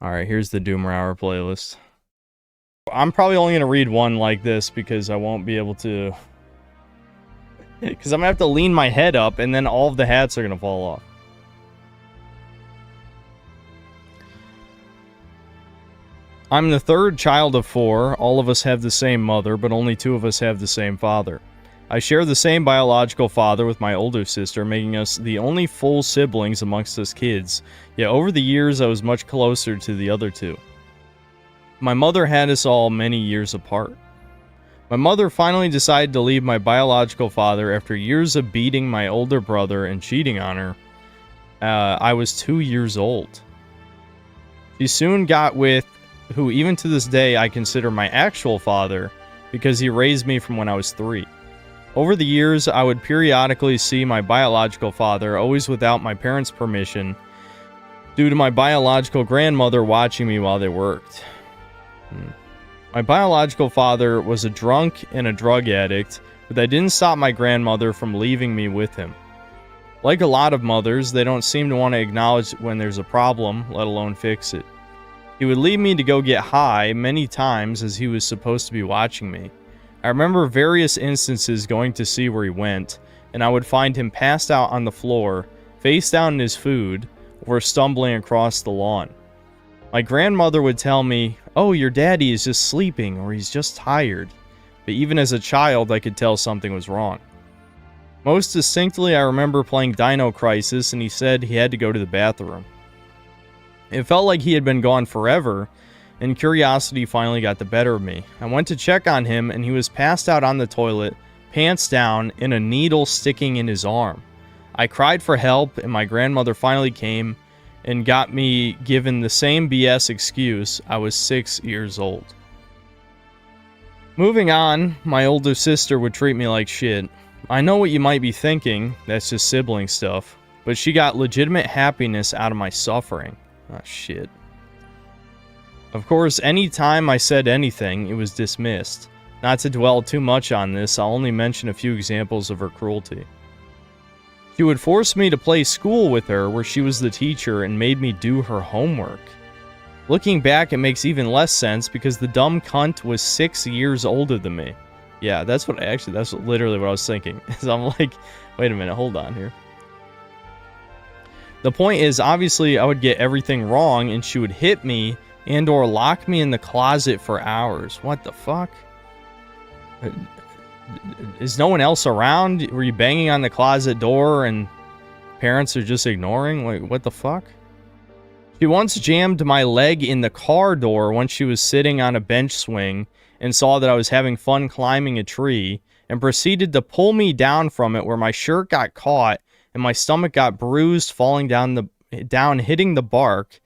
Alright, here's the Doomer Hour playlist. I'm probably only gonna read one like this because I won't be able to... Because I'm gonna have to lean my head up and then all of the hats are gonna fall off. I'm the third child of 4. All of us have the same mother, but only 2 of us have the same father. I share the same biological father with my older sister, making us the only full siblings amongst us kids, yet over the years I was much closer to the other 2. My mother had us all many years apart. My mother finally decided to leave my biological father after years of beating my older brother and cheating on her. I was 2 years old. She soon got with who even to this day I consider my actual father because he raised me from when I was 3. Over the years, I would periodically see my biological father, always without my parents' permission, due to my biological grandmother watching me while they worked. My biological father was a drunk and a drug addict, but that didn't stop my grandmother from leaving me with him. Like a lot of mothers, they don't seem to want to acknowledge when there's a problem, let alone fix it. He would leave me to go get high many times as he was supposed to be watching me. I remember various instances going to see where he went, and I would find him passed out on the floor, face down in his food, or stumbling across the lawn. My grandmother would tell me, "Oh, your daddy is just sleeping, or he's just tired." But even as a child, I could tell something was wrong. Most distinctly, I remember playing Dino Crisis, and he said he had to go to the bathroom. It felt like he had been gone forever, and curiosity finally got the better of me. I went to check on him, and he was passed out on the toilet, pants down, and a needle sticking in his arm. I cried for help, and my grandmother finally came and got me given the same BS excuse. I was 6 years old. Moving on, my older sister would treat me like shit. I know what you might be thinking, that's just sibling stuff, but she got legitimate happiness out of my suffering. Oh, shit. Of course, any time I said anything, it was dismissed. Not to dwell too much on this, I'll only mention a few examples of her cruelty. She would force me to play school with her where she was the teacher and made me do her homework. Looking back, it makes even less sense because the dumb cunt was 6 years older than me. Yeah, that's literally what I was thinking. So I'm like, wait a minute, hold on here. The point is, obviously, I would get everything wrong and she would hit me and or lock me in the closet for hours. What the fuck? Is no one else around? Were you banging on the closet door and parents are just ignoring? Like, what the fuck? She once jammed my leg in the car door when she was sitting on a bench swing and saw that I was having fun climbing a tree and proceeded to pull me down from it where my shirt got caught and my stomach got bruised falling down hitting the bark.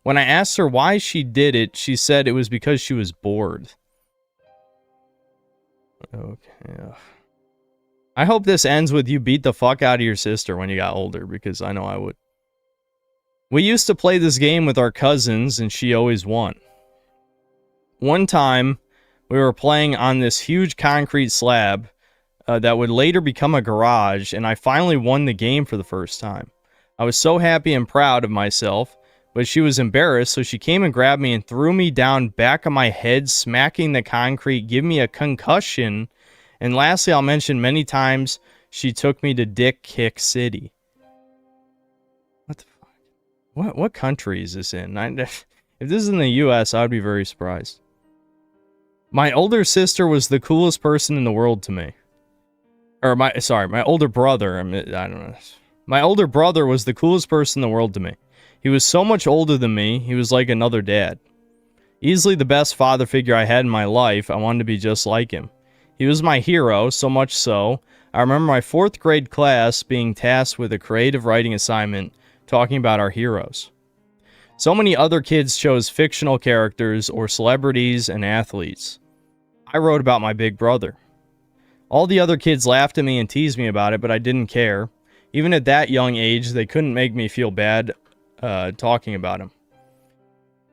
When I asked her why she did it, she said it was because she was bored. Okay. I hope this ends with you beat the fuck out of your sister when you got older, because I know I would. We used to play this game with our cousins, and she always won. One time, we were playing on this huge concrete slab that would later become a garage, and I finally won the game for the first time. I was so happy and proud of myself, but she was embarrassed, so she came and grabbed me and threw me down back of my head, smacking the concrete, giving me a concussion. And lastly, I'll mention many times she took me to Dick Kick City. What the fuck? What country is this in? If this is in the US, I would be very surprised. My older sister was the coolest person in the world to me. Or my older brother. I don't know. My older brother was the coolest person in the world to me. He was so much older than me, he was like another dad. Easily the best father figure I had in my life, I wanted to be just like him. He was my hero, so much so, I remember my 4th grade class being tasked with a creative writing assignment talking about our heroes. So many other kids chose fictional characters or celebrities and athletes. I wrote about my big brother. All the other kids laughed at me and teased me about it, but I didn't care. Even at that young age, they couldn't make me feel bad talking about him.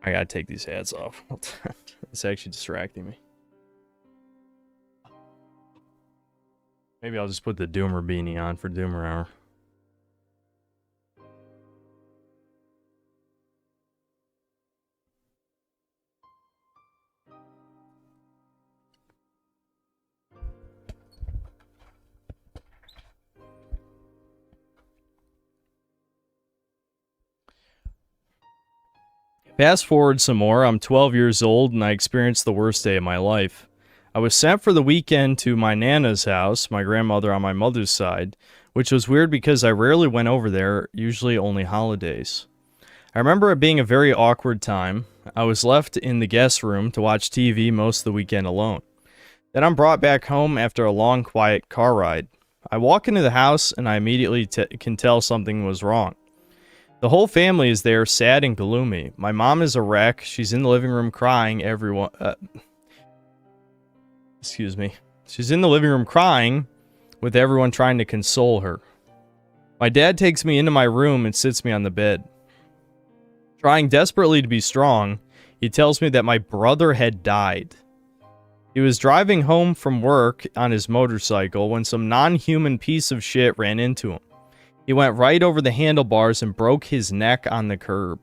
I gotta take these hats off. It's actually distracting me. Maybe I'll just put the Doomer beanie on for Doomer Hour. Fast forward some more, I'm 12 years old and I experienced the worst day of my life. I was sent for the weekend to my Nana's house, my grandmother on my mother's side, which was weird because I rarely went over there, usually only holidays. I remember it being a very awkward time. I was left in the guest room to watch TV most of the weekend alone. Then I'm brought back home after a long, quiet car ride. I walk into the house and I immediately can tell something was wrong. The whole family is there, sad and gloomy. My mom is a wreck. She's in the living room crying. Excuse me. She's in the living room crying, with everyone trying to console her. My dad takes me into my room and sits me on the bed. Trying desperately to be strong, he tells me that my brother had died. He was driving home from work on his motorcycle when some non-human piece of shit ran into him. He went right over the handlebars and broke his neck on the curb.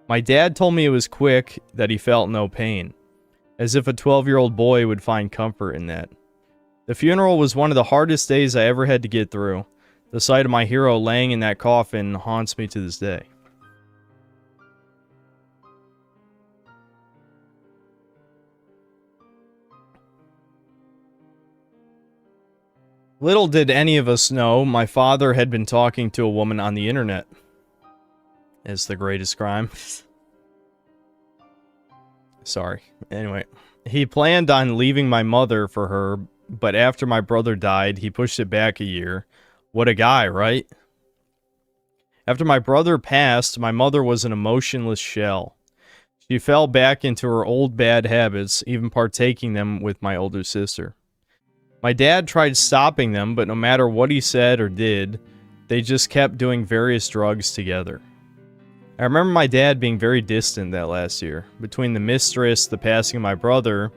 My dad told me it was quick, that he felt no pain. As if a 12-year-old boy would find comfort in that. The funeral was one of the hardest days I ever had to get through. The sight of my hero laying in that coffin haunts me to this day. Little did any of us know, my father had been talking to a woman on the internet. It's the greatest crime. Sorry. Anyway, he planned on leaving my mother for her, but after my brother died, he pushed it back a year. What a guy, right? After my brother passed, my mother was an emotionless shell. She fell back into her old bad habits, even partaking them with my older sister. My dad tried stopping them, but no matter what he said or did, they just kept doing various drugs together. I remember my dad being very distant that last year, between the mistress, the passing of my brother,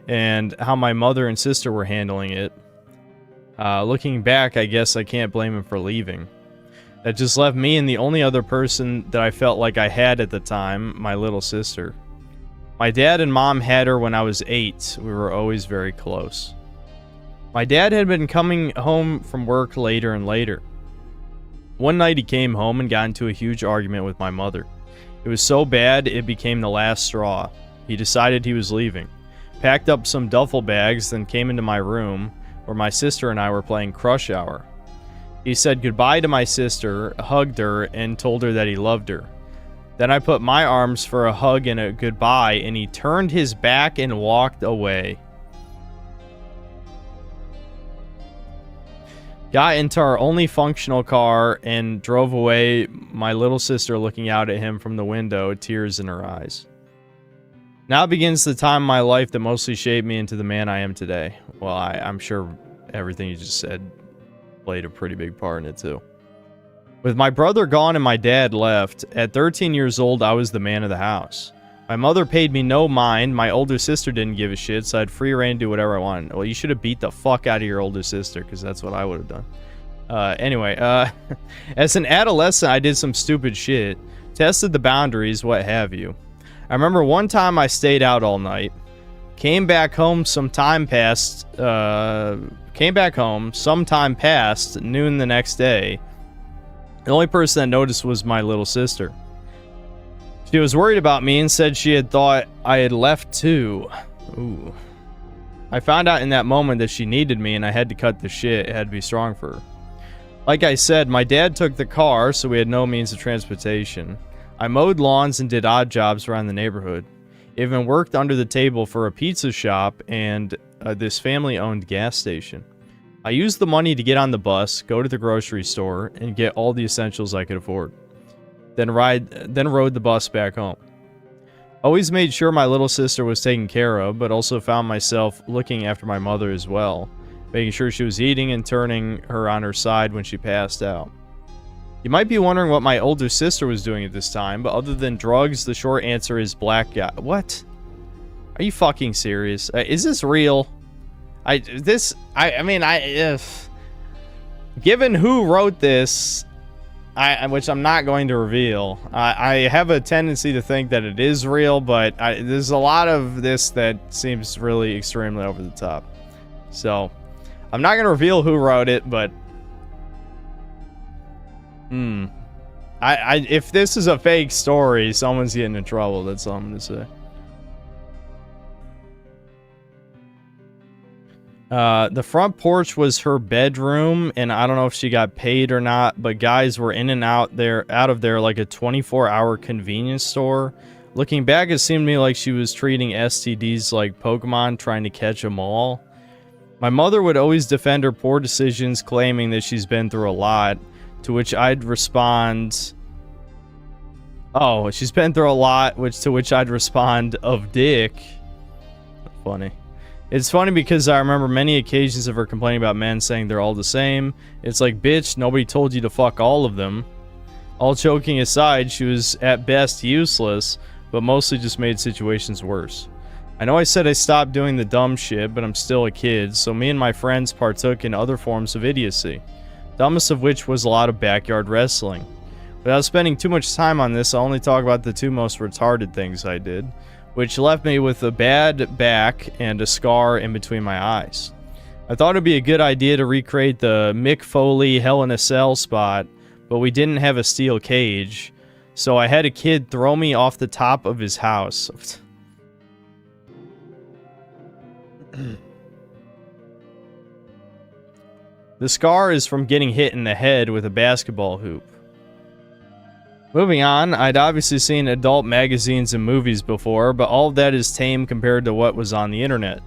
and how my mother and sister were handling it. Looking back, I guess I can't blame him for leaving. That just left me and the only other person that I felt like I had at the time, my little sister. My dad and mom had her when I was 8. We were always very close. My dad had been coming home from work later and later. One night he came home and got into a huge argument with my mother. It was so bad it became the last straw. He decided he was leaving. Packed up some duffel bags, then came into my room where my sister and I were playing Crush Hour. He said goodbye to my sister, hugged her, and told her that he loved her. Then I put my arms for a hug and a goodbye, and he turned his back and walked away. Got into our only functional car and drove away, my little sister looking out at him from the window, tears in her eyes. Now begins the time in my life that mostly shaped me into the man I am today. Well, I'm sure everything you just said played a pretty big part in it too. With my brother gone and my dad left, at 13 years old I was the man of the house. My mother paid me no mind, my older sister didn't give a shit, so I had free reign to do whatever I wanted. Well, you should have beat the fuck out of your older sister, because that's what I would have done. Anyway, as an adolescent, I did some stupid shit, tested the boundaries, what have you. I remember one time I stayed out all night, came back home, some time passed, noon the next day. The only person that noticed was my little sister. She was worried about me and said she had thought I had left too. Ooh. I found out in that moment that she needed me and I had to cut the shit. It had to be strong for her. Like I said, my dad took the car, so we had no means of transportation. I mowed lawns and did odd jobs around the neighborhood. Even worked under the table for a pizza shop and this family-owned gas station. I used the money to get on the bus, go to the grocery store, and get all the essentials I could afford. Then rode the bus back home. Always made sure my little sister was taken care of, but also found myself looking after my mother as well, making sure she was eating and turning her on her side when she passed out. You might be wondering what my older sister was doing at this time, but other than drugs, the short answer is black guy. What? Are you fucking serious? Is this real? Given who wrote this, which I'm not going to reveal, I have a tendency to think that it is real, but there's a lot of this that seems really extremely over the top. So, I'm not going to reveal who wrote it, but... If this is a fake story, someone's getting in trouble. That's all I'm gonna say. The front porch was her bedroom, and I don't know if she got paid or not, but guys were in and out of there like a 24-hour convenience store. Looking back, it seemed to me like she was treating STDs like Pokemon, trying to catch them all. My mother would always defend her poor decisions, claiming that she's been through a lot, to which I'd respond, oh, she's been through a lot, to which I'd respond, of dick. Funny. It's funny because I remember many occasions of her complaining about men, saying they're all the same. It's like, bitch, nobody told you to fuck all of them. All joking aside, she was at best useless, but mostly just made situations worse. I know I said I stopped doing the dumb shit, but I'm still a kid, so me and my friends partook in other forms of idiocy. Dumbest of which was a lot of backyard wrestling. Without spending too much time on this, I'll only talk about the two most retarded things I did, which left me with a bad back and a scar in between my eyes. I thought it'd be a good idea to recreate the Mick Foley Hell in a Cell spot, but we didn't have a steel cage, so I had a kid throw me off the top of his house. The scar is from getting hit in the head with a basketball hoop. Moving on, I'd obviously seen adult magazines and movies before, but all of that is tame compared to what was on the internet.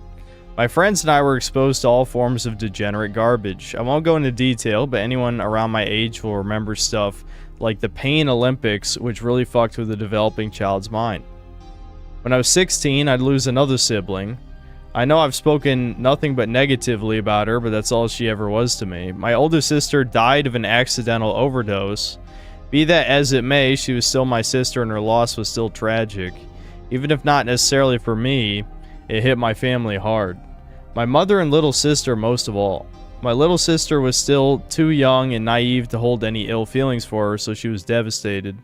My friends and I were exposed to all forms of degenerate garbage. I won't go into detail, but anyone around my age will remember stuff like the Pain Olympics, which really fucked with a developing child's mind. When I was 16, I'd lose another sibling. I know I've spoken nothing but negatively about her, but that's all she ever was to me. My older sister died of an accidental overdose. Be that as it may, she was still my sister and her loss was still tragic. Even if not necessarily for me, it hit my family hard. My mother and little sister most of all. My little sister was still too young and naive to hold any ill feelings for her, so she was devastated.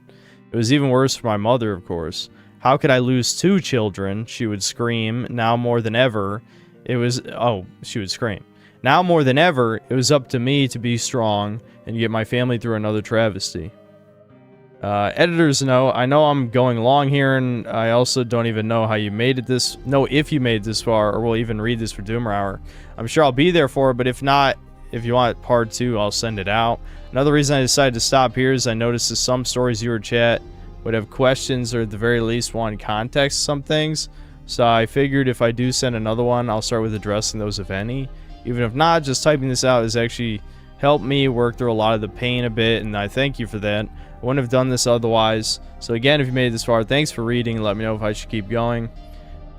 It was even worse for my mother, of course. How could I lose two children? She would scream. Now more than ever, she would scream. Now more than ever, it was up to me to be strong and get my family through another travesty. Editor's note, I know I'm going long here, and I also don't even know how you made it if you made it this far, or will even read this for Doomer Hour. I'm sure I'll be there for it, but if not, if you want part 2, I'll send it out. Another reason I decided to stop here is I noticed that some stories your chat would have questions, or at the very least want context some things, so I figured if I do send another one, I'll start with addressing those, if any. Even if not, just typing this out has actually helped me work through a lot of the pain a bit, and I thank you for that. I wouldn't have done this otherwise. So again, if you made it this far, thanks for reading. Let me know if I should keep going.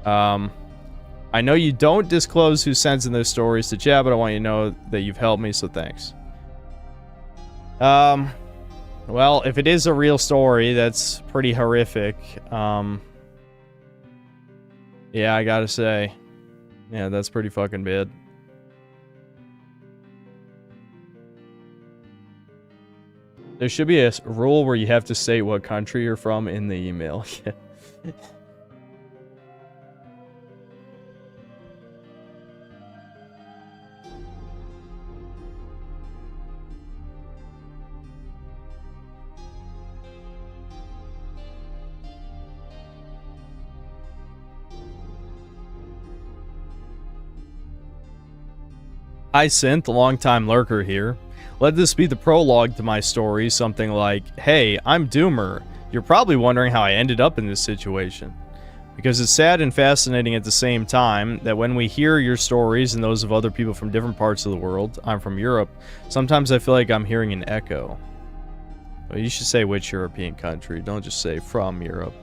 I know you don't disclose who sends in those stories to chat, but I want you to know that you've helped me, so thanks. Well, if it is a real story, that's pretty horrific. Yeah, I gotta say. Yeah, that's pretty fucking bad. There should be a rule where you have to state what country you're from in the email. Hi Synth, long-time lurker here. Let this be the prologue to my story, something like, hey, I'm Doomer. You're probably wondering how I ended up in this situation. Because it's sad and fascinating at the same time that when we hear your stories and those of other people from different parts of the world, I'm from Europe, sometimes I feel like I'm hearing an echo. Well, you should say which European country, don't just say from Europe.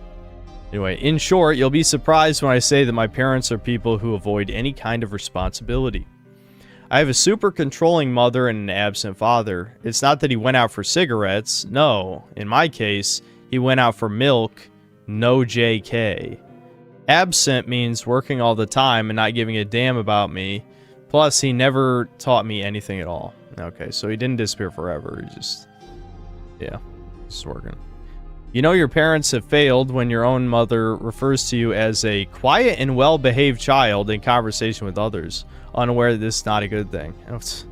Anyway, in short, you'll be surprised when I say that my parents are people who avoid any kind of responsibility. I have a super controlling mother and an absent father. It's not that he went out for cigarettes. No, in my case, he went out for milk. No JK. Absent means working all the time and not giving a damn about me. Plus, he never taught me anything at all. Okay, so he didn't disappear forever. He just... yeah, just working. You know your parents have failed when your own mother refers to you as a quiet and well-behaved child in conversation with others, unaware that this is not a good thing. It's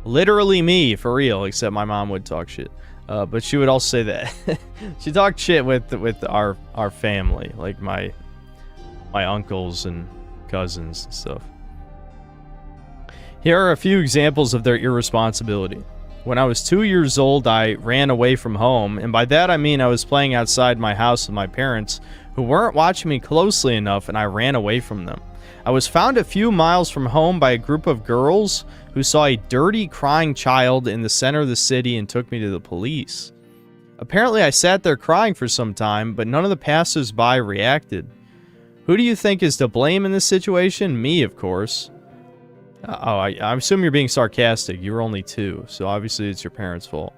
literally me, for real, except my mom would talk shit. But she would also say that she talked shit with our family, like my uncles and cousins and stuff. Here are a few examples of their irresponsibility. When I was 2 years old, I ran away from home, and by that I mean I was playing outside my house with my parents, who weren't watching me closely enough, and I ran away from them. I was found a few miles from home by a group of girls who saw a dirty, crying child in the center of the city and took me to the police. Apparently, I sat there crying for some time, but none of the passers-by reacted. Who do you think is to blame in this situation? Me, of course. I assume you're being sarcastic. You were only 2, so obviously it's your parents' fault.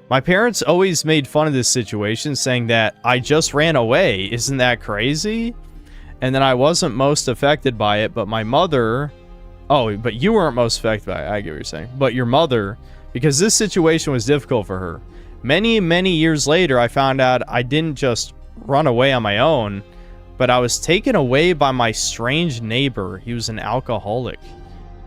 My parents always made fun of this situation, saying that I just ran away. Isn't that crazy? And then I wasn't most affected by it, but my mother... Oh, but you weren't most affected by it. I get what you're saying. But your mother, because this situation was difficult for her. Many, many years later, I found out I didn't just run away on my own, but I was taken away by my strange neighbor. He was an alcoholic.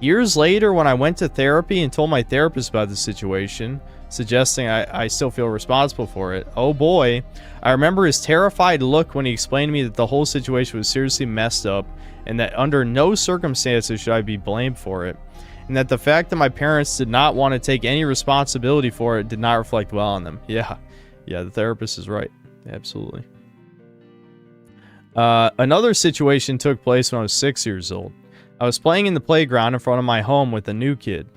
Years later, when I went to therapy and told my therapist about the situation, suggesting I still feel responsible for it, oh boy, I remember his terrified look when he explained to me that the whole situation was seriously messed up and that under no circumstances should I be blamed for it, and that the fact that my parents did not want to take any responsibility for it did not reflect well on them. Yeah, the therapist is right. Absolutely. Another situation took place when I was 6 years old. I was playing in the playground in front of my home with a new kid.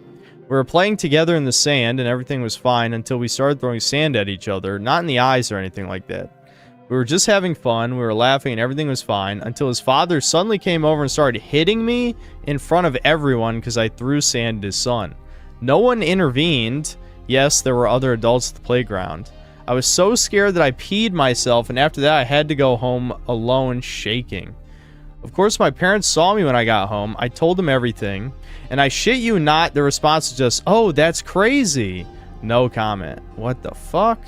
We were playing together in the sand and everything was fine until we started throwing sand at each other, not in the eyes or anything like that. We were just having fun, we were laughing and everything was fine until his father suddenly came over and started hitting me in front of everyone because I threw sand at his son. No one intervened. Yes, there were other adults at the playground. I was so scared that I peed myself, and after that I had to go home alone shaking. Of course, my parents saw me when I got home. I told them everything, and I shit you not, the response was just, "Oh, that's crazy." No comment. What the fuck?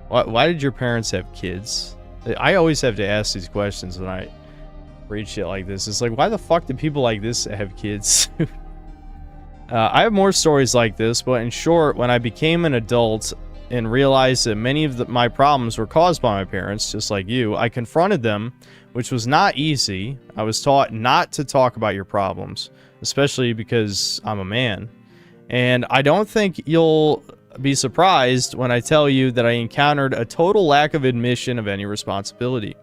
Why did your parents have kids? I always have to ask these questions when I read shit like this. It's like, why the fuck do people like this have kids? I have more stories like this, but in short, when I became an adult and realized that many of my problems were caused by my parents, just like you, I confronted them, which was not easy. I was taught not to talk about your problems, especially because I'm a man. And I don't think you'll be surprised when I tell you that I encountered a total lack of admission of any responsibility.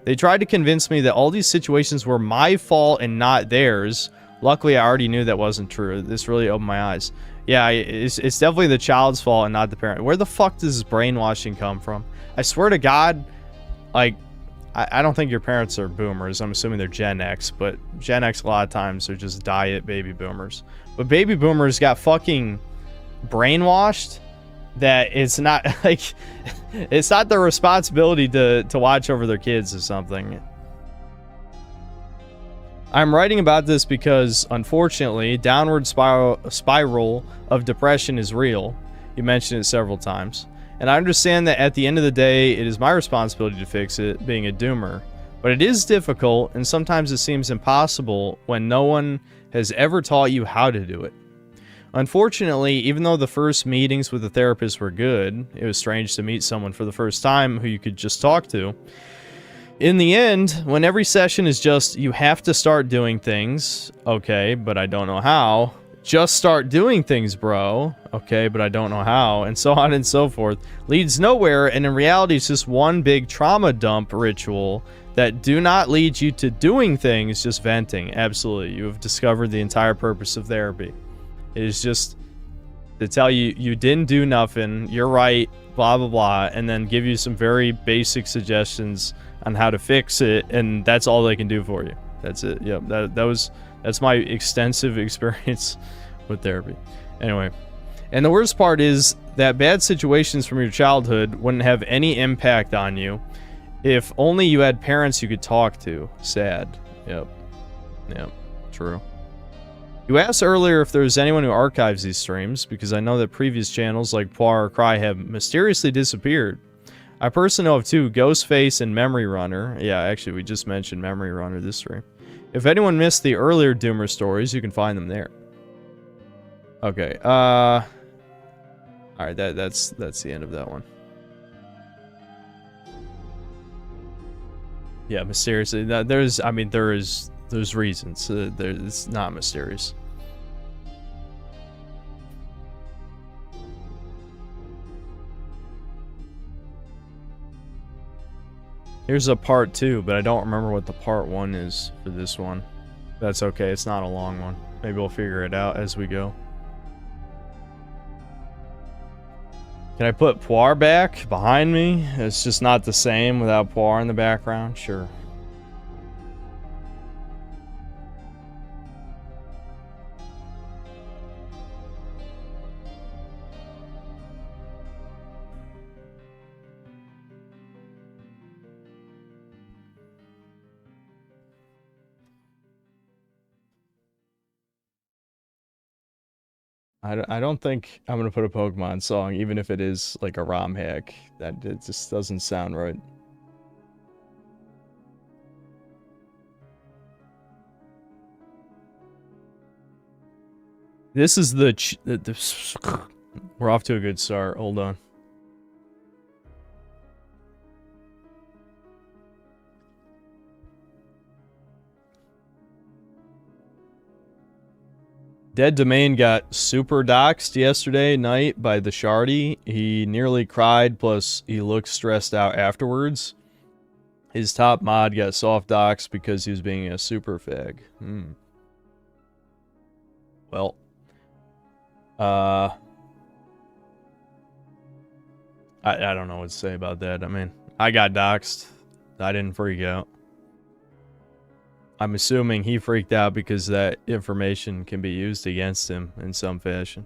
They tried to convince me that all these situations were my fault and not theirs. Luckily, I already knew that wasn't true. This really opened my eyes. Yeah, it's definitely the child's fault and not the parent. Where the fuck does this brainwashing come from? I swear to God, like, I don't think your parents are boomers. I'm assuming they're Gen X, but Gen X a lot of times are just diet baby boomers. But baby boomers got fucking brainwashed that it's not, like, it's not their responsibility to watch over their kids or something. I'm writing about this because, unfortunately, downward spiral of depression is real. You mentioned it several times. And I understand that at the end of the day, it is my responsibility to fix it, being a doomer. But it is difficult, and sometimes it seems impossible when no one has ever taught you how to do it. Unfortunately, even though the first meetings with the therapist were good, it was strange to meet someone for the first time who you could just talk to. In the end, when every session is just, you have to start doing things, okay, but I don't know how. Just start doing things, bro. Okay, but I don't know how, and so on and so forth, leads nowhere, and in reality it's just one big trauma dump ritual that do not lead you to doing things, just venting. Absolutely, you have discovered the entire purpose of therapy. It is just to tell you you didn't do nothing, you're right, blah blah blah, and then give you some very basic suggestions on how to fix it, and that's all they can do for you. That's it. Yep, that's my extensive experience with therapy. Anyway, and the worst part is that bad situations from your childhood wouldn't have any impact on you if only you had parents you could talk to. Sad. Yep, true. You asked earlier if there's anyone who archives these streams, because I know that previous channels like Poir or Cry have mysteriously disappeared. I personally know of two, Ghostface and Memory Runner. Yeah, actually, we just mentioned Memory Runner this stream. If anyone missed the earlier Doomer stories, you can find them there. Okay, Alright, that's the end of that one. Yeah, mysterious. There's reasons. It's not mysterious. Here's a part 2, but I don't remember what the part 1 is for this one. That's okay, it's not a long one. Maybe we'll figure it out as we go. Can I put Poir back behind me? It's just not the same without Poir in the background? Sure. I don't think I'm gonna put a Pokemon song, even if it is like a ROM hack. It just doesn't sound right. This is the we're off to a good start. Hold on. Dead Domain got super doxxed yesterday night by the Shardy. He nearly cried, plus he looked stressed out afterwards. His top mod got soft doxxed because he was being a super fag. Well. I don't know what to say about that. I mean, I got doxxed. I didn't freak out. I'm assuming he freaked out because that information can be used against him in some fashion.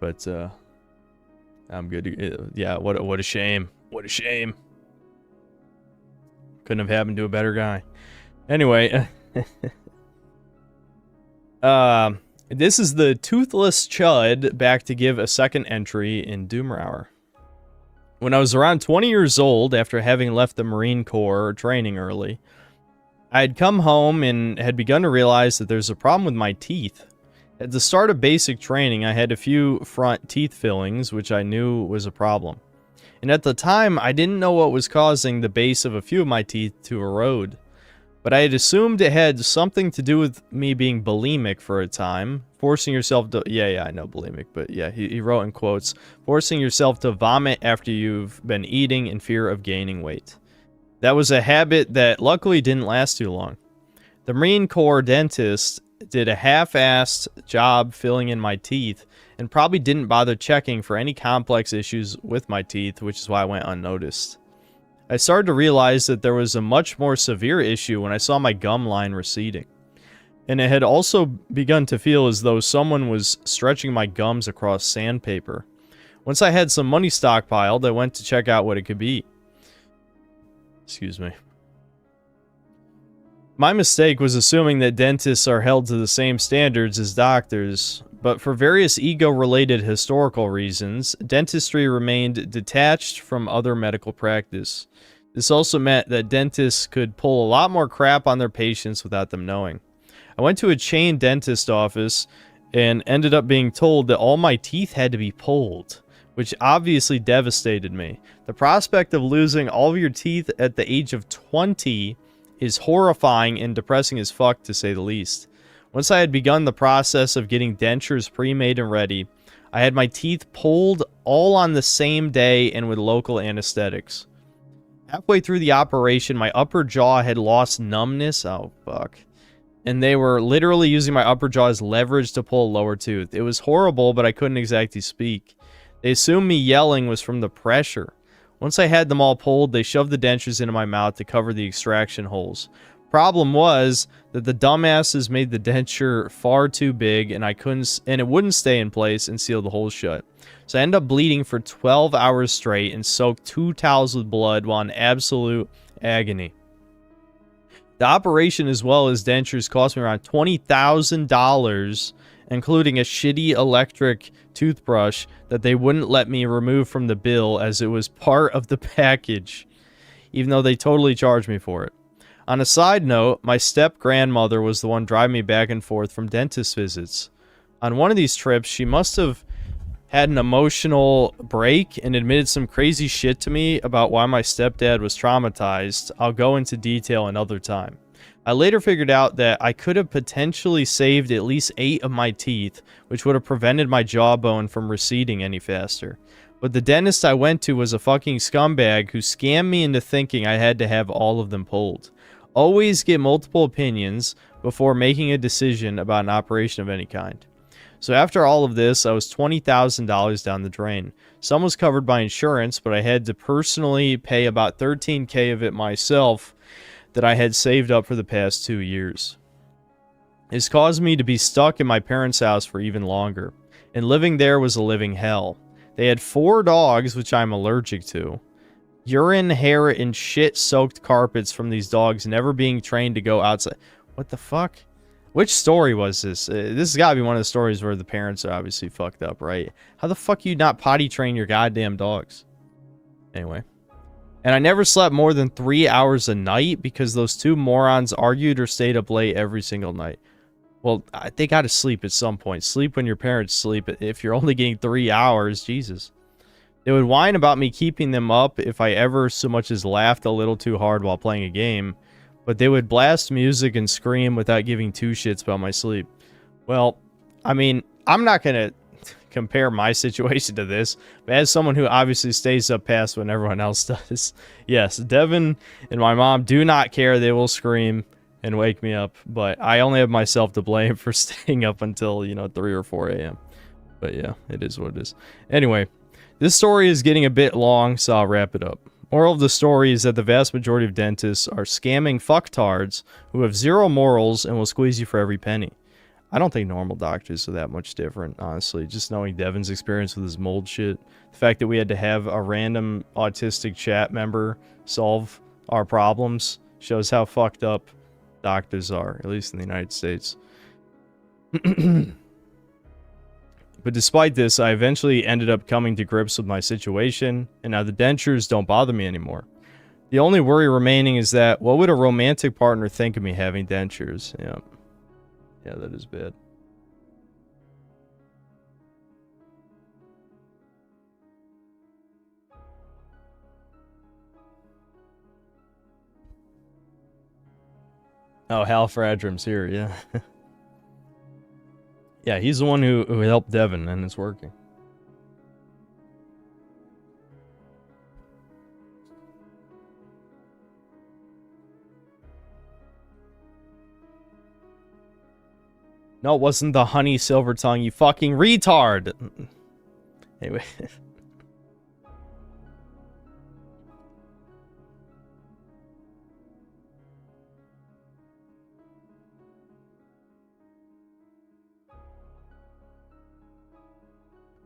But, I'm good. Yeah, what a shame. What a shame. Couldn't have happened to a better guy. Anyway. This is the Toothless Chud back to give a second entry in Doomrower. When I was around 20 years old, after having left the Marine Corps training early, I had come home and had begun to realize that there's a problem with my teeth. At the start of basic training, I had a few front teeth fillings, which I knew was a problem. And at the time, I didn't know what was causing the base of a few of my teeth to erode. But I had assumed it had something to do with me being bulimic for a time. Forcing yourself to... Yeah, I know bulimic, but yeah, he wrote in quotes, forcing yourself to vomit after you've been eating in fear of gaining weight. That was a habit that luckily didn't last too long. The Marine Corps dentist did a half-assed job filling in my teeth and probably didn't bother checking for any complex issues with my teeth, which is why I went unnoticed. I started to realize that there was a much more severe issue when I saw my gum line receding. And it had also begun to feel as though someone was stretching my gums across sandpaper. Once I had some money stockpiled, I went to check out what it could be. Excuse me. My mistake was assuming that dentists are held to the same standards as doctors, but for various ego-related historical reasons, dentistry remained detached from other medical practice. This also meant that dentists could pull a lot more crap on their patients without them knowing. I went to a chain dentist office and ended up being told that all my teeth had to be pulled, which obviously devastated me. The prospect of losing all of your teeth at the age of 20 is horrifying and depressing as fuck, to say the least. Once I had begun the process of getting dentures pre-made and ready, I had my teeth pulled all on the same day and with local anesthetics. Halfway through the operation, my upper jaw had lost numbness. Oh, fuck. And they were literally using my upper jaw as leverage to pull a lower tooth. It was horrible, but I couldn't exactly speak. They assumed me yelling was from the pressure. Once I had them all pulled, they shoved the dentures into my mouth to cover the extraction holes. Problem was that the dumbasses made the denture far too big, and it wouldn't stay in place and seal the holes shut. So I ended up bleeding for 12 hours straight and soaked 2 towels with blood while in absolute agony. The operation as well as dentures cost me around $20,000, including a shitty electric toothbrush that they wouldn't let me remove from the bill as it was part of the package, even though they totally charged me for it. On a side note, my step-grandmother was the one driving me back and forth from dentist visits. On one of these trips, she must have had an emotional break and admitted some crazy shit to me about why my stepdad was traumatized. I'll go into detail another time. I later figured out that I could have potentially saved at least 8 of my teeth, which would have prevented my jawbone from receding any faster. But the dentist I went to was a fucking scumbag who scammed me into thinking I had to have all of them pulled. Always get multiple opinions before making a decision about an operation of any kind. So after all of this, I was $20,000 down the drain. Some was covered by insurance, but I had to personally pay about $13K of it myself that I had saved up for the past 2 years. It's caused me to be stuck in my parents' house for even longer, and living there was a living hell. They had 4 dogs, which I'm allergic to. Urine, hair, and shit-soaked carpets from these dogs never being trained to go outside. What the fuck? Which story was this? This has got to be one of the stories where the parents are obviously fucked up, right? How the fuck you not potty train your goddamn dogs? Anyway. And I never slept more than 3 hours a night because those 2 morons argued or stayed up late every single night. Well, they got to sleep at some point. Sleep when your parents sleep. If you're only getting 3 hours, Jesus. They would whine about me keeping them up if I ever so much as laughed a little too hard while playing a game. But they would blast music and scream without giving 2 shits about my sleep. Well, I mean, I'm not going to compare my situation to this, but as someone who obviously stays up past when everyone else does, yes, Devin and my mom do not care. They will scream and wake me up, but I only have myself to blame for staying up until, 3 or 4 a.m. But yeah, it is what it is. Anyway, this story is getting a bit long, so I'll wrap it up. Moral of the story is that the vast majority of dentists are scamming fucktards who have zero morals and will squeeze you for every penny. I don't think normal doctors are that much different, honestly. Just knowing Devin's experience with his mold shit. The fact that we had to have a random autistic chat member solve our problems shows how fucked up doctors are, at least in the United States. But despite this, I eventually ended up coming to grips with my situation, and now the dentures don't bother me anymore. The only worry remaining is that, what would a romantic partner think of me having dentures? Yeah. Yeah, that is bad. Oh, Hal Fradram's here, yeah. Yeah, he's the one who helped Devin, and it's working. No, it wasn't the honey silver tongue, you fucking retard! Anyway.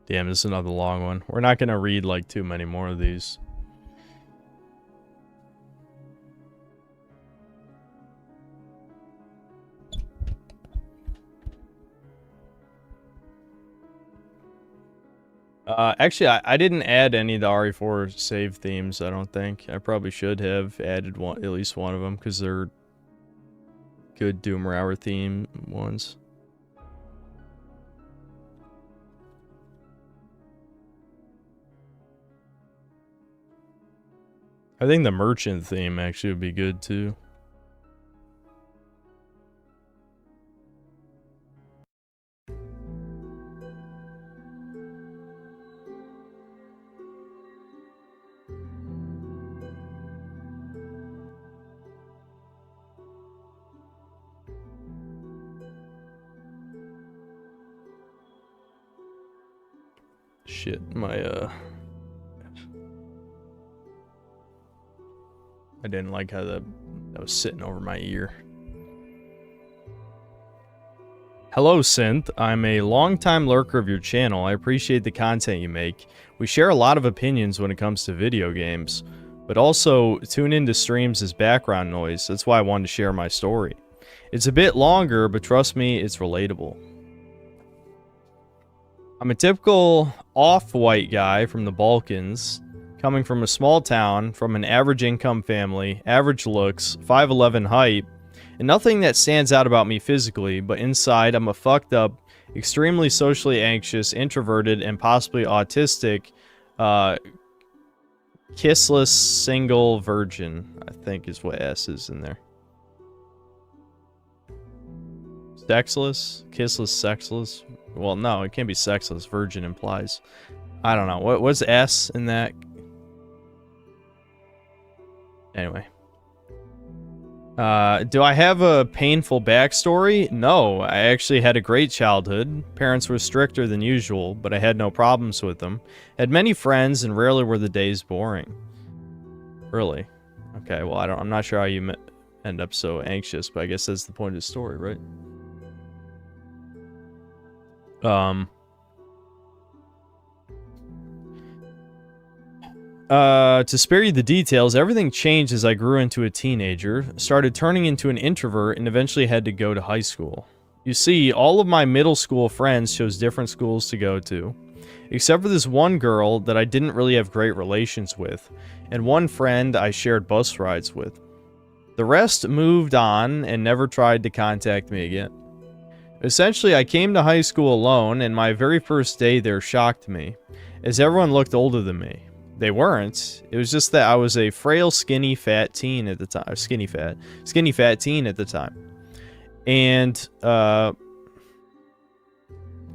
Damn, this is another long one. We're not gonna read, like, too many more of these. Actually, I didn't add any of the RE4 save themes, I don't think. I probably should have added at least one of them, because they're good Doomer Hour theme ones. I think the merchant theme actually would be good too. Shit, I didn't like how that was sitting over my ear. Hello, Synth. I'm a longtime lurker of your channel. I appreciate the content you make. We share a lot of opinions when it comes to video games, but also tune into streams as background noise. That's why I wanted to share my story. It's a bit longer, but trust me, it's relatable. I'm a typical off-white guy from the Balkans, coming from a small town, from an average income family, average looks, 5'11" height, and nothing that stands out about me physically, but inside I'm a fucked up extremely socially anxious, introverted, and possibly autistic, kissless single virgin, I think is what S is in there. Sexless? Kissless, sexless? Well, no, it can't be sexless. Virgin implies. I don't know. What's S in that? Anyway. Do I have a painful backstory? No, I actually had a great childhood. Parents were stricter than usual, but I had no problems with them. Had many friends, and rarely were the days boring. Really? Okay, well, I'm not sure how you end up so anxious, but I guess that's the point of the story, right? To spare you the details, everything changed as I grew into a teenager, started turning into an introvert, and eventually had to go to high school. You see, all of my middle school friends chose different schools to go to, except for this one girl that I didn't really have great relations with, and one friend I shared bus rides with. The rest moved on and never tried to contact me again. Essentially, I came to high school alone, and my very first day there shocked me, as everyone looked older than me. They weren't. It was just that I was a frail, skinny, fat teen at the time. Skinny, fat teen at the time. And, oh,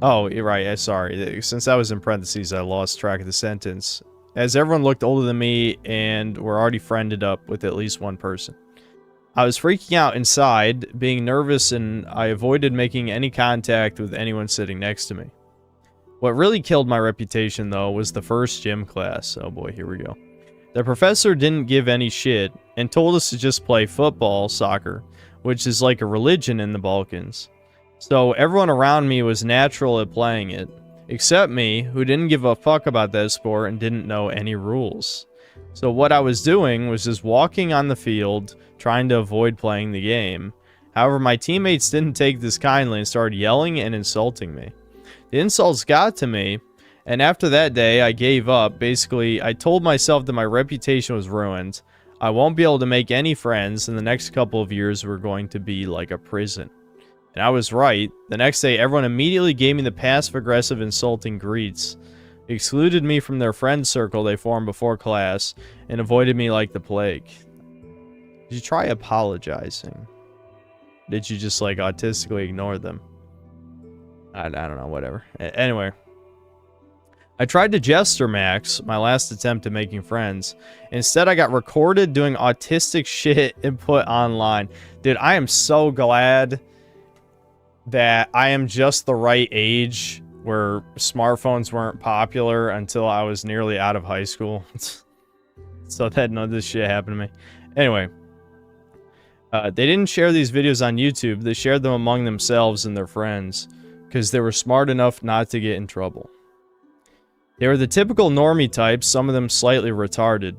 you're right. Sorry. Since I was in parentheses, I lost track of the sentence. As everyone looked older than me and were already friended up with at least one person. I was freaking out inside, being nervous, and I avoided making any contact with anyone sitting next to me. What really killed my reputation, though, was the first gym class. Oh boy, here we go. The professor didn't give any shit and told us to just play football, soccer, which is like a religion in the Balkans. So everyone around me was natural at playing it, except me, who didn't give a fuck about that sport and didn't know any rules. So what I was doing was just walking on the field, trying to avoid playing the game. However, my teammates didn't take this kindly and started yelling and insulting me. The insults got to me, and after that day, I gave up. Basically, I told myself that my reputation was ruined. I won't be able to make any friends, and the next couple of years were going to be like a prison. And I was right. The next day, everyone immediately gave me the passive-aggressive insulting greets, excluded me from their friend circle they formed before class, and avoided me like the plague. Did you try apologizing? Did you just, like, autistically ignore them? I don't know, whatever. Anyway. I tried to jester max, my last attempt at making friends. Instead, I got recorded doing autistic shit and put online. Dude, I am so glad that I am just the right age where smartphones weren't popular until I was nearly out of high school. So that none of this shit happened to me. Anyway. They didn't share these videos on YouTube. They shared them among themselves and their friends, because they were smart enough not to get in trouble. They were the typical normie types, some of them slightly retarded,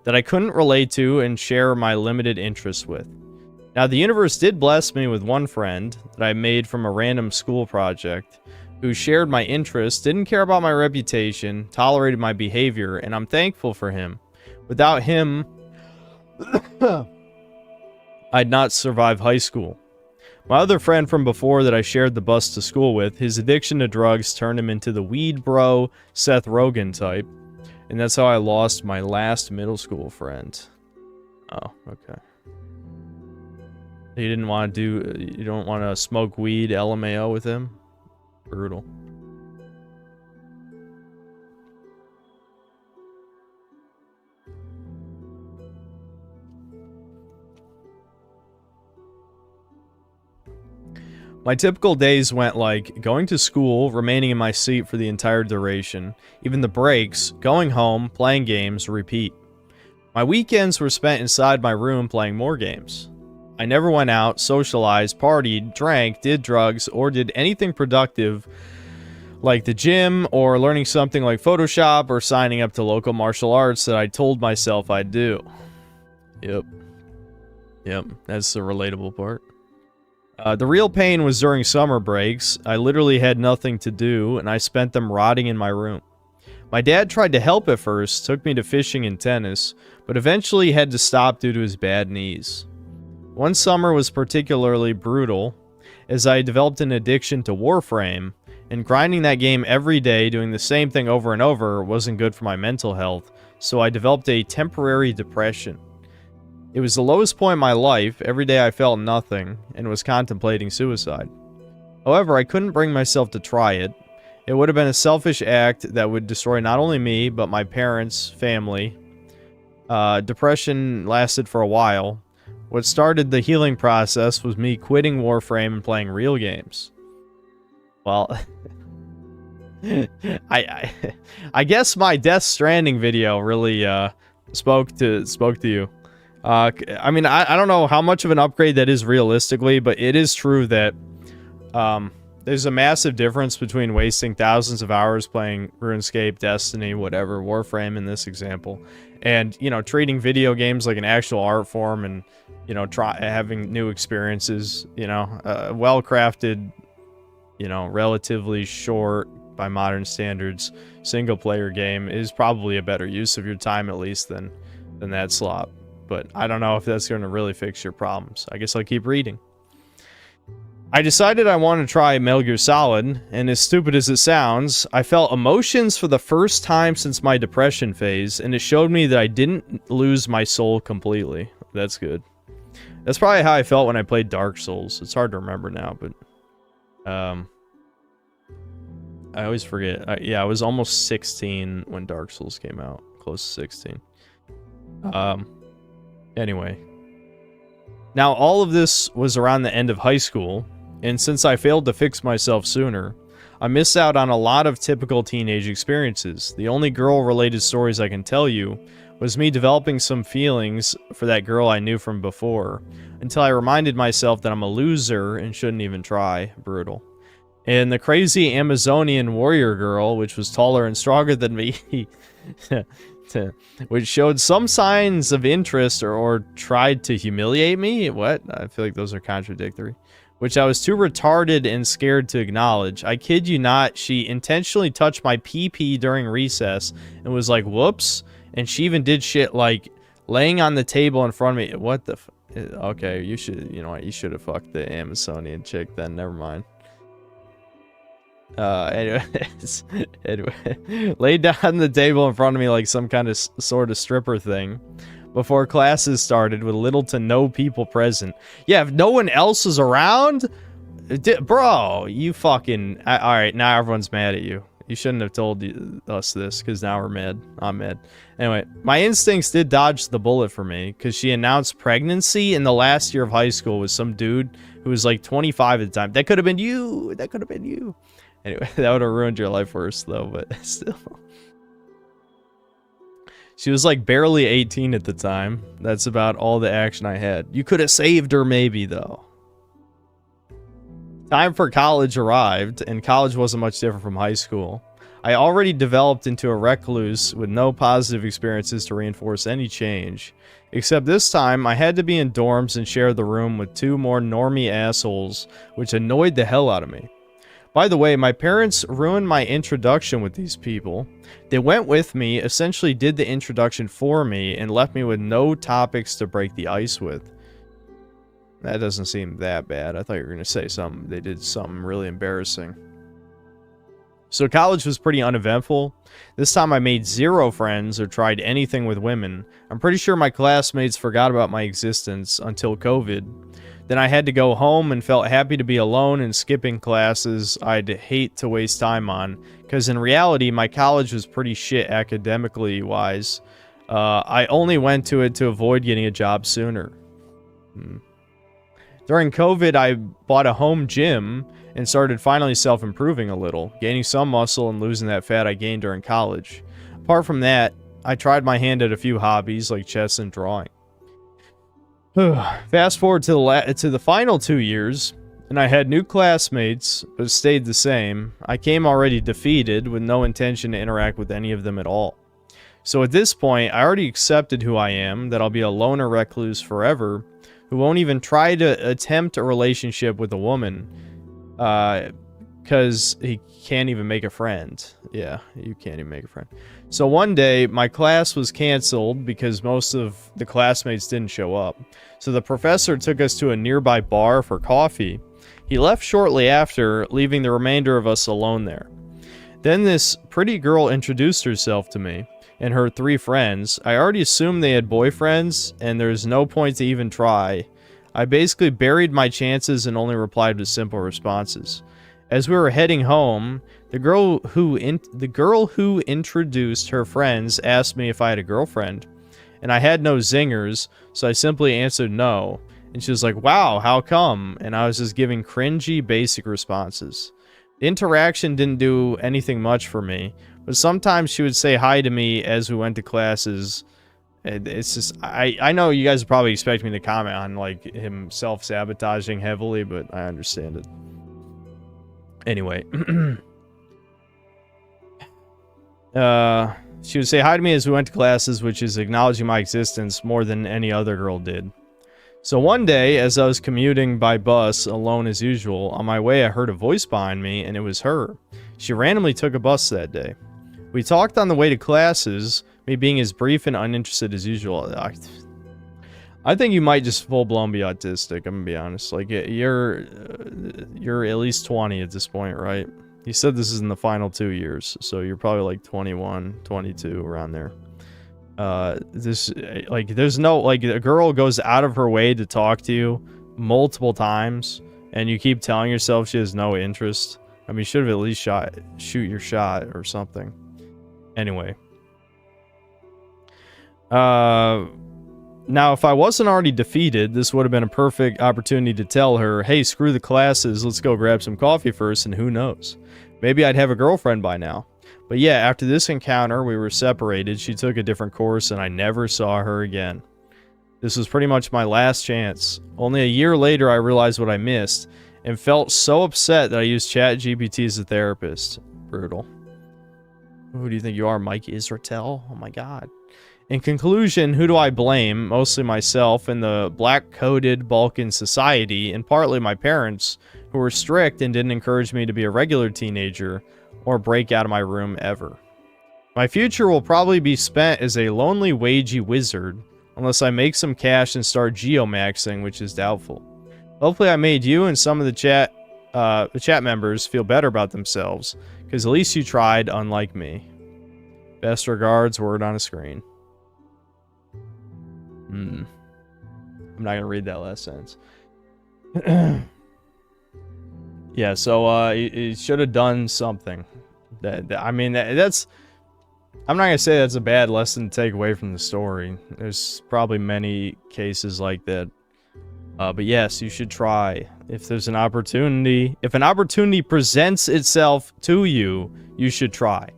that I couldn't relate to and share my limited interests with. Now, the universe did bless me with one friend that I made from a random school project, who shared my interests, didn't care about my reputation, tolerated my behavior, and I'm thankful for him. Without him, I'd not survive high school. My other friend from before that I shared the bus to school with, his addiction to drugs turned him into the weed bro, Seth Rogen type. And that's how I lost my last middle school friend. Oh, okay. You didn't want to do, you don't want to smoke weed LMAO with him? Brutal. My typical days went like going to school, remaining in my seat for the entire duration, even the breaks, going home, playing games, repeat. My weekends were spent inside my room playing more games. I never went out, socialized, partied, drank, did drugs, or did anything productive like the gym or learning something like Photoshop or signing up to local martial arts that I told myself I'd do. Yep, that's the relatable part. The real pain was during summer breaks. I literally had nothing to do, and I spent them rotting in my room. My dad tried to help at first, took me to fishing and tennis, but eventually had to stop due to his bad knees. One summer was particularly brutal, as I developed an addiction to Warframe, And grinding that game every day, doing the same thing over and over, wasn't good for my mental health, so I developed a temporary depression. It was the lowest point in my life. Every day I felt nothing, and was contemplating suicide. However, I couldn't bring myself to try it. It would have been a selfish act that would destroy not only me, but my parents, family. Depression lasted for a while. What started the healing process was me quitting Warframe and playing real games. Well, I guess my Death Stranding video really spoke to you. I mean, I don't know how much of an upgrade that is realistically, but it is true that there's a massive difference between wasting thousands of hours playing RuneScape, Destiny, whatever, Warframe in this example, and, you know, treating video games like an actual art form and, you know, having new experiences, you know, well-crafted, you know, relatively short by modern standards single-player game is probably a better use of your time, at least, than that slop. But I don't know if that's going to really fix your problems. I guess I'll keep reading. I decided I wanted to try Metal Gear Solid, and as stupid as it sounds, I felt emotions for the first time since my depression phase, and it showed me that I didn't lose my soul completely. That's good. That's probably how I felt when I played Dark Souls. It's hard to remember now, but I always forget. Yeah, I was almost 16 when Dark Souls came out. Close to 16. Anyway. Now, all of this was around the end of high school, and since I failed to fix myself sooner, I missed out on a lot of typical teenage experiences. The only girl-related stories I can tell you was me developing some feelings for that girl I knew from before, until I reminded myself that I'm a loser and shouldn't even try. Brutal. And the crazy Amazonian warrior girl, which was taller and stronger than me, which showed some signs of interest or tried to humiliate me. What? I feel like those are contradictory. Which I was too retarded and scared to acknowledge. I kid you not, she intentionally touched my pee-pee during recess and was like, whoops. And she even did shit like laying on the table in front of me. What the okay, you know what, you should have fucked the Amazonian chick then, never mind. Anyways, anyway, laid down on the table in front of me like some kind of sort of stripper thing before classes started with little to no people present. Yeah, if no one else is around, bro, you fucking, all right, now everyone's mad at you. You shouldn't have told us this, because now we're mad. I'm mad. Anyway, my instincts did dodge the bullet for me, because she announced pregnancy in the last year of high school with some dude who was like 25 at the time. That could have been you. That could have been you. Anyway, that would have ruined your life worse, though, but still. She was like barely 18 at the time. That's about all the action I had. You could have saved her maybe, though. Time for college arrived, and college wasn't much different from high school. I already developed into a recluse with no positive experiences to reinforce any change. Except this time, I had to be in dorms and share the room with two more normie assholes, which annoyed the hell out of me. By the way, my parents ruined my introduction with these people. They went with me, essentially did the introduction for me, and left me with no topics to break the ice with. That doesn't seem that bad. I thought you were going to say something. They did something really embarrassing. So college was pretty uneventful. This time I made zero friends or tried anything with women. I'm pretty sure my classmates forgot about my existence until COVID. Then I had to go home and felt happy to be alone and skipping classes I'd hate to waste time on, because in reality my college was pretty shit academically wise. I only went to it to avoid getting a job sooner. During COVID I bought a home gym and started finally self-improving a little, gaining some muscle and losing that fat I gained during college. Apart from that, I tried my hand at a few hobbies like chess and drawing. Fast forward to the final 2 years, and I had new classmates, but stayed the same. I came already defeated, with no intention to interact with any of them at all. So at this point, I already accepted who I am, that I'll be a loner recluse forever, who won't even try to attempt a relationship with a woman, because he can't even make a friend. Yeah, you can't even make a friend. So one day, my class was canceled because most of the classmates didn't show up. So the professor took us to a nearby bar for coffee, He left shortly after, leaving the remainder of us alone there. Then this pretty girl introduced herself to me and her 3 friends. I already assumed they had boyfriends, and there's no point to even try. I basically buried my chances and only replied with simple responses. As we were heading home, the girl who introduced her friends asked me if I had a girlfriend, and I had no zingers, so I simply answered no. And she was like, "Wow, how come?" And I was just giving cringy, basic responses. The interaction didn't do anything much for me, but sometimes she would say hi to me as we went to classes. It's just, I know you guys probably expect me to comment on, like, him self-sabotaging heavily, but I understand it. Anyway. She would say hi to me as we went to classes, which is acknowledging my existence more than any other girl did. So one day, as I was commuting by bus, alone as usual, on my way I heard a voice behind me, and it was her. She randomly took a bus that day. We talked on the way to classes, me being as brief and uninterested as usual. I think you might just full-blown be autistic, I'm gonna be honest. Like, you're at least 20 at this point, right? You said this is in the final 2 years, so you're probably like 21, 22, around there. There's no, like, a girl goes out of her way to talk to you multiple times, and you keep telling yourself she has no interest. I mean, you should have at least shoot your shot or something. Anyway. Now, if I wasn't already defeated, this would have been a perfect opportunity to tell her, hey, screw the classes, let's go grab some coffee first, and who knows? Maybe I'd have a girlfriend by now. But yeah, after this encounter, we were separated, she took a different course, and I never saw her again. This was pretty much my last chance. Only a year later, I realized what I missed, and felt so upset that I used ChatGPT as a therapist. Brutal. Who do you think you are, Mike Israel? Oh my god. In conclusion, who do I blame? Mostly myself and the black-coated Balkan society, and partly my parents, who were strict and didn't encourage me to be a regular teenager or break out of my room ever. My future will probably be spent as a lonely, wagey wizard, unless I make some cash and start geomaxing, which is doubtful. Hopefully I made you and some of the chat members feel better about themselves, because at least you tried, unlike me. Best regards, word on a screen. I'm not gonna read that last sentence. Yeah, so he should have done something. I mean, that's... I'm not gonna say that's a bad lesson to take away from the story. There's probably many cases like that. But yes, you should try. If there's an opportunity... If an opportunity presents itself to you, you should try.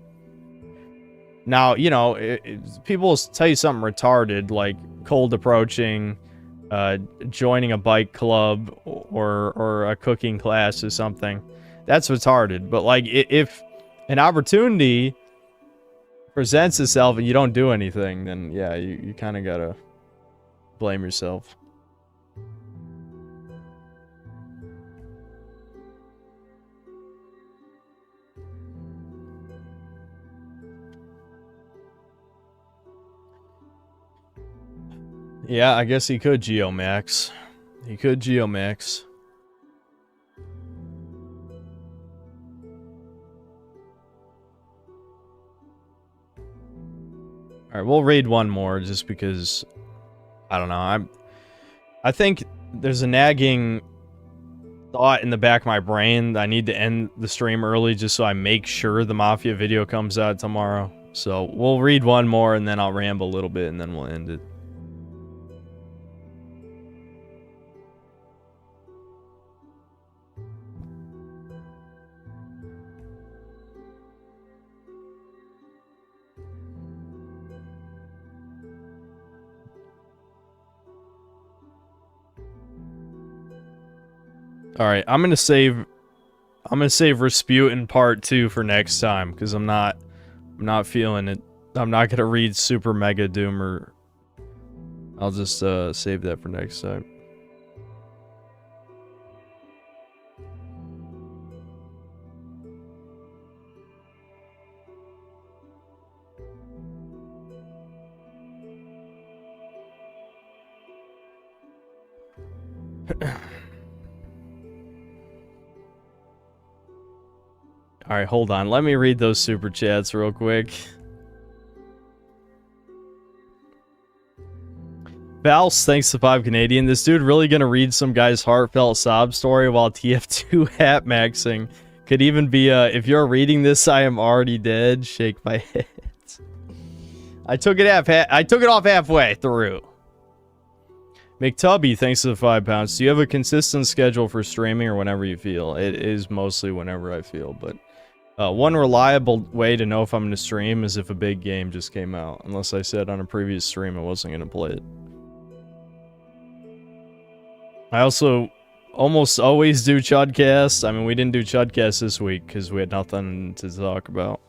Now, you know, people will tell you something retarded, like cold approaching, joining a bike club, or a cooking class or something. That's retarded. But, like, if an opportunity presents itself and you don't do anything, then, yeah, you kind of gotta blame yourself. Yeah, I guess he could geomax. He could geomax. Alright, we'll read one more just because... I don't know, I think there's a nagging thought in the back of my brain that I need to end the stream early just so I make sure the Mafia video comes out tomorrow. So, we'll read one more and then I'll ramble a little bit and then we'll end it. Alright, I'm gonna save Rasputin part 2 for next time, because I'm not feeling it. I'm not gonna read Super Mega Doomer. I'll just save that for next time. Alright, hold on. Let me read those super chats real quick. Vals, thanks to 5 Canadian. This dude really gonna read some guy's heartfelt sob story while TF2 hat maxing. Could even be if you're reading this, I am already dead. Shake my head. I took it off halfway through. McTubby, thanks to the 5 pounds. Do you have a consistent schedule for streaming or whenever you feel? It is mostly whenever I feel, but one reliable way to know if I'm going to stream is if a big game just came out. Unless I said on a previous stream I wasn't going to play it. I also almost always do Chudcast. I mean, we didn't do Chudcast this week because we had nothing to talk about.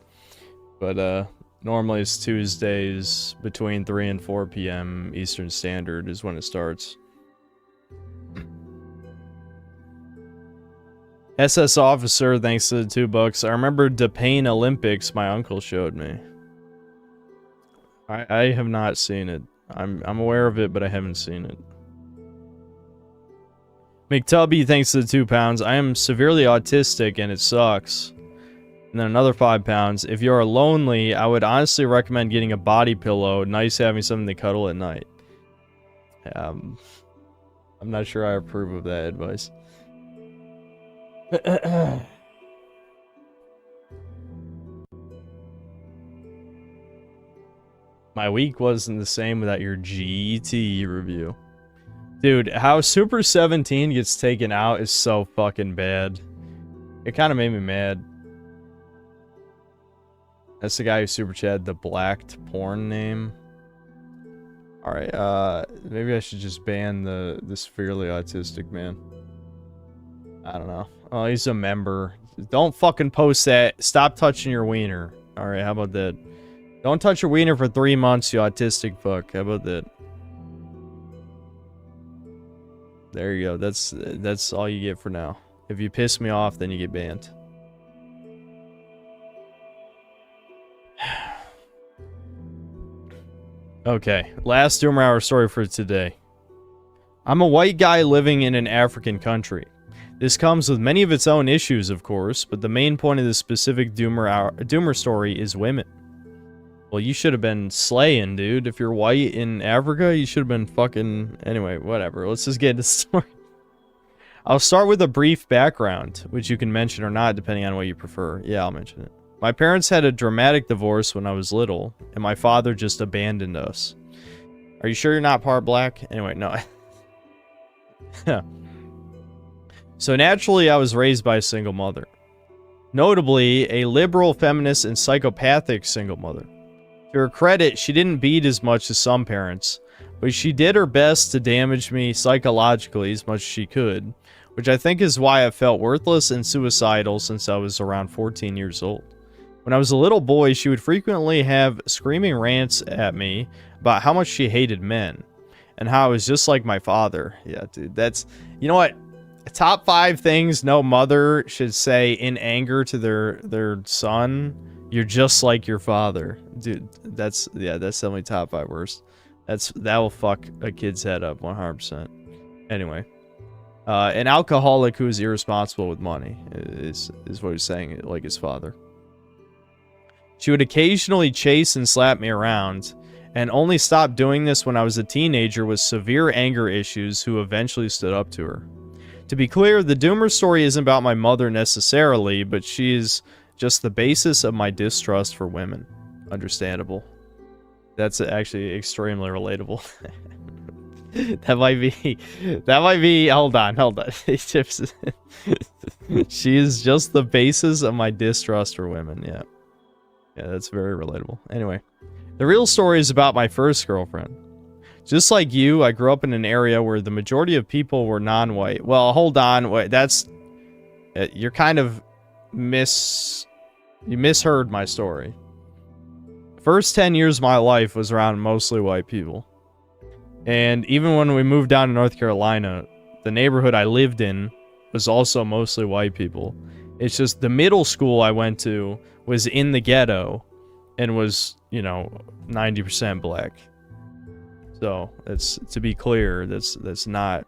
But normally it's Tuesdays between 3 and 4 p.m. Eastern Standard is when it starts. SS Officer, thanks to the $2. I remember DePain Olympics my uncle showed me. I have not seen it. I'm aware of it, but I haven't seen it. McTubby, thanks to the 2 pounds. I am severely autistic and it sucks. And then another 5 pounds. If you're lonely, I would honestly recommend getting a body pillow. Nice having something to cuddle at night. I'm not sure I approve of that advice. My week wasn't the same without your GT review. Dude, how Super 17 gets taken out is so fucking bad. It kind of made me mad. That's the guy who super chatted the blacked porn name. Alright, maybe I should just ban the severely autistic man. I don't know. Oh, he's a member. Don't fucking post that. Stop touching your wiener. Alright, how about that? Don't touch your wiener for 3 months, you autistic fuck. How about that? There you go. That's all you get for now. If you piss me off, then you get banned. Okay, last Doomer Hour story for today. I'm a white guy living in an African country. This comes with many of its own issues, of course, but the main point of this specific Doomer story is women. Well, you should have been slaying, dude. If you're white in Africa, you should have been fucking... Anyway, whatever. Let's just get into the story. I'll start with a brief background, which you can mention or not, depending on what you prefer. Yeah, I'll mention it. My parents had a dramatic divorce when I was little, and my father just abandoned us. Are you sure you're not part black? Anyway, no. So naturally, I was raised by a single mother. Notably, a liberal, feminist, and psychopathic single mother. To her credit, she didn't beat as much as some parents, but she did her best to damage me psychologically as much as she could, which I think is why I felt worthless and suicidal since I was around 14 years old. When I was a little boy, she would frequently have screaming rants at me about how much she hated men, and how I was just like my father. Yeah, dude, that's... You know what? Top 5 things no mother should say in anger to their son. You're just like your father. Dude, that's definitely top 5 worst. That will fuck a kid's head up 100%. Anyway. An alcoholic who is irresponsible with money is what he's saying, like his father. She would occasionally chase and slap me around, and only stopped doing this when I was a teenager with severe anger issues who eventually stood up to her. To be clear, the Doomer story isn't about my mother necessarily, but she is just the basis of my distrust for women. Understandable. That's actually extremely relatable. That might be, hold on. She is just the basis of my distrust for women, yeah. Yeah, that's very relatable. Anyway, the real story is about my first girlfriend. Just like you, I grew up in an area where the majority of people were non-white. Well, hold on. Wait, that's... You're kind of You misheard my story. First 10 years of my life was around mostly white people. And even when we moved down to North Carolina, the neighborhood I lived in was also mostly white people. It's just the middle school I went to was in the ghetto and was, you know, 90% black. So, that's, to be clear, that's not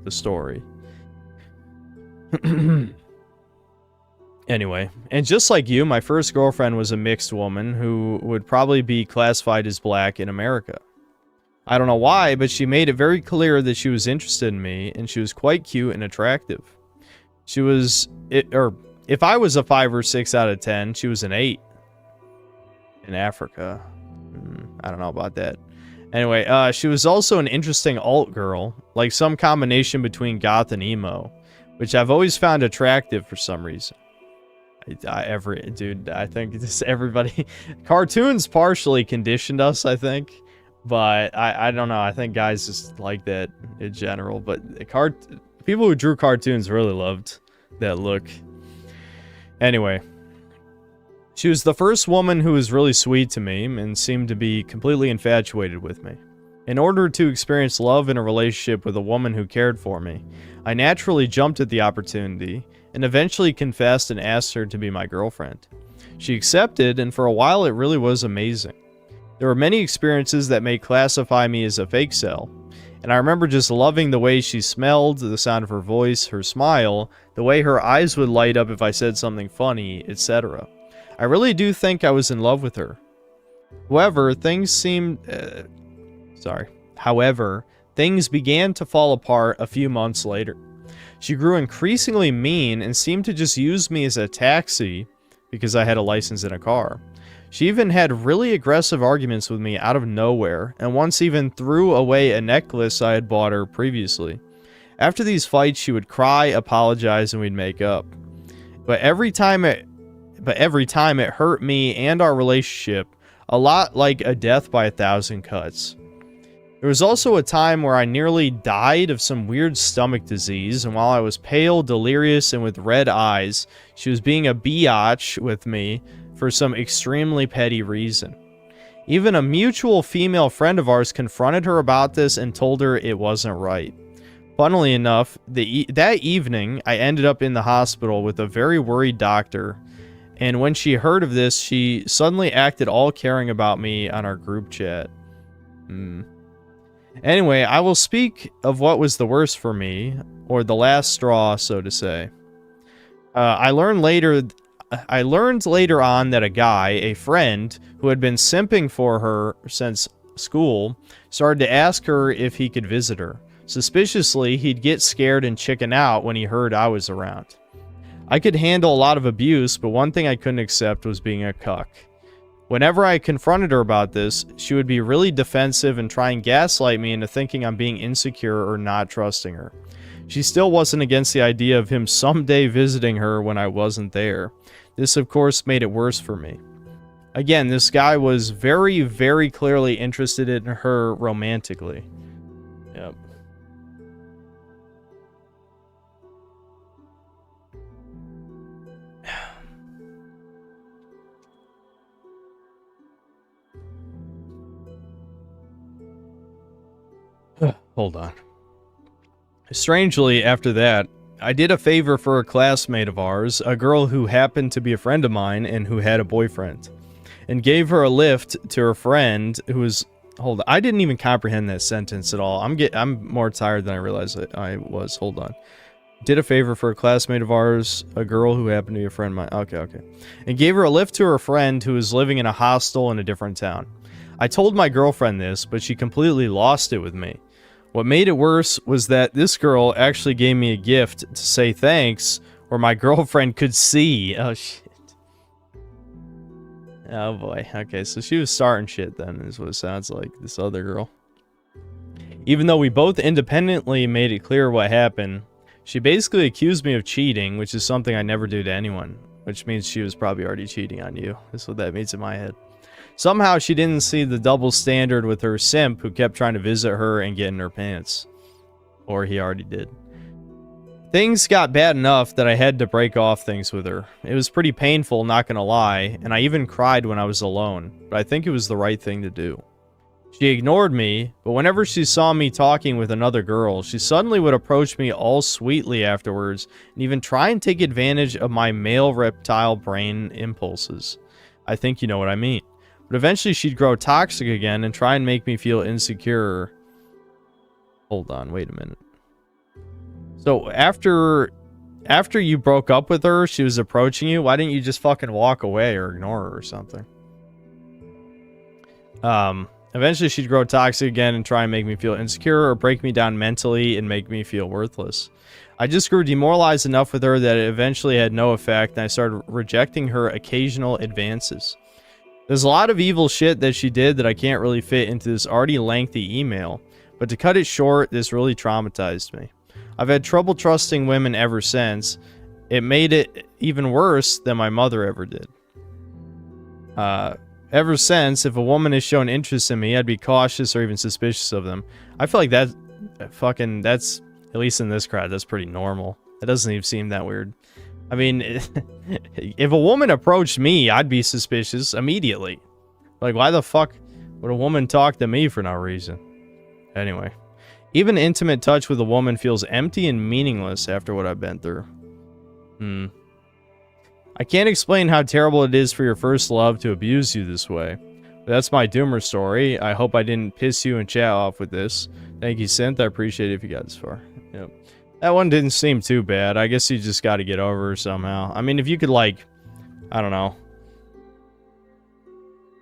the story. Anyway, and just like you, my first girlfriend was a mixed woman who would probably be classified as black in America. I don't know why, but she made it very clear that she was interested in me, and she was quite cute and attractive. She was, if I was a 5 or 6 out of 10, she was an 8. In Africa. I don't know about that. Anyway, she was also an interesting alt girl, like some combination between goth and emo, which I've always found attractive for some reason. Dude, I think this everybody... Cartoons partially conditioned us, I think. But I don't know. I think guys just like that in general. But people who drew cartoons really loved that look. Anyway. She was the first woman who was really sweet to me and seemed to be completely infatuated with me. In order to experience love in a relationship with a woman who cared for me, I naturally jumped at the opportunity and eventually confessed and asked her to be my girlfriend. She accepted, and for a while it really was amazing. There were many experiences that may classify me as a fake cell, and I remember just loving the way she smelled, the sound of her voice, her smile, the way her eyes would light up if I said something funny, etc. I really do think I was in love with her. However, things began to fall apart a few months later. She grew increasingly mean and seemed to just use me as a taxi because I had a license in a car. She even had really aggressive arguments with me out of nowhere, and once even threw away a necklace I had bought her previously. After these fights, she would cry, apologize, and we'd make up. But every time it hurt me and our relationship, a lot like a death by 1,000 cuts. There was also a time where I nearly died of some weird stomach disease, and while I was pale, delirious, and with red eyes, she was being a biatch with me for some extremely petty reason. Even a mutual female friend of ours confronted her about this and told her it wasn't right. Funnily enough, that evening, I ended up in the hospital with a very worried doctor, and when she heard of this, she suddenly acted all caring about me on our group chat. Anyway, I will speak of what was the worst for me, or the last straw, so to say. I learned later on that a guy, a friend, who had been simping for her since school, started to ask her if he could visit her. Suspiciously, he'd get scared and chicken out when he heard I was around. I could handle a lot of abuse, but one thing I couldn't accept was being a cuck. Whenever I confronted her about this, she would be really defensive and try and gaslight me into thinking I'm being insecure or not trusting her. She still wasn't against the idea of him someday visiting her when I wasn't there. This, of course, made it worse for me. Again, this guy was very, very clearly interested in her romantically. Yep. Hold on. Strangely, after that, I did a favor for a classmate of ours, a girl who happened to be a friend of mine and who had a boyfriend, and gave her a lift to her friend who was... Hold on, I didn't even comprehend that sentence at all. I'm more tired than I realized I was. Hold on. Did a favor for a classmate of ours, a girl who happened to be a friend of mine. Okay. And gave her a lift to her friend who was living in a hostel in a different town. I told my girlfriend this, but she completely lost it with me. What made it worse was that this girl actually gave me a gift to say thanks, where my girlfriend could see. Oh, shit. Oh, boy. Okay, so she was starting shit then, is what it sounds like, this other girl. Even though we both independently made it clear what happened, she basically accused me of cheating, which is something I never do to anyone, which means she was probably already cheating on you. That's what that means in my head. Somehow she didn't see the double standard with her simp who kept trying to visit her and get in her pants. Or he already did. Things got bad enough that I had to break off things with her. It was pretty painful, not gonna lie, and I even cried when I was alone, but I think it was the right thing to do. She ignored me, but whenever she saw me talking with another girl, she suddenly would approach me all sweetly afterwards and even try and take advantage of my male reptile brain impulses. I think you know what I mean. But eventually she'd grow toxic again and try and make me feel insecure. Hold on, wait a minute. So after after you broke up with her, she was approaching you. Why didn't you just fucking walk away or ignore her or something? Eventually she'd grow toxic again and try and make me feel insecure or break me down mentally and make me feel worthless. I just grew demoralized enough with her that it eventually had no effect, and I started rejecting her occasional advances. There's a lot of evil shit that she did that I can't really fit into this already lengthy email, but to cut it short, this really traumatized me. I've had trouble trusting women ever since. It made it even worse than my mother ever did. Ever since, if a woman has shown interest in me, I'd be cautious or even suspicious of them. I feel like that's, at least in this crowd, that's pretty normal. It doesn't even seem that weird. I mean, if a woman approached me, I'd be suspicious immediately. Like, why the fuck would a woman talk to me for no reason? Anyway, even intimate touch with a woman feels empty and meaningless after what I've been through. I can't explain how terrible it is for your first love to abuse you this way. That's my doomer story. I hope I didn't piss you and chat off with this. Thank you, Synth. I appreciate it if you got this far. Yep. That one didn't seem too bad. I guess you just got to get over her somehow. I mean, if you could, like, I don't know,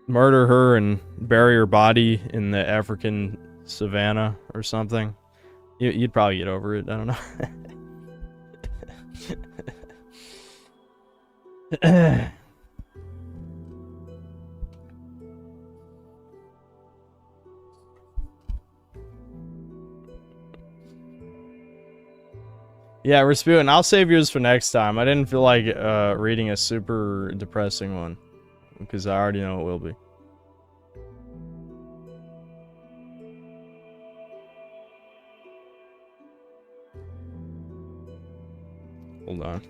murder her and bury her body in the African savannah or something, you'd probably get over it. I don't know. Yeah, Rasputin, I'll save yours for next time. I didn't feel like reading a super depressing one, because I already know it will be. Hold on.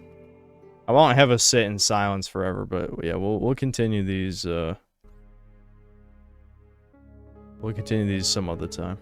I won't have us sit in silence forever, but yeah, we'll continue these. We'll continue these some other time.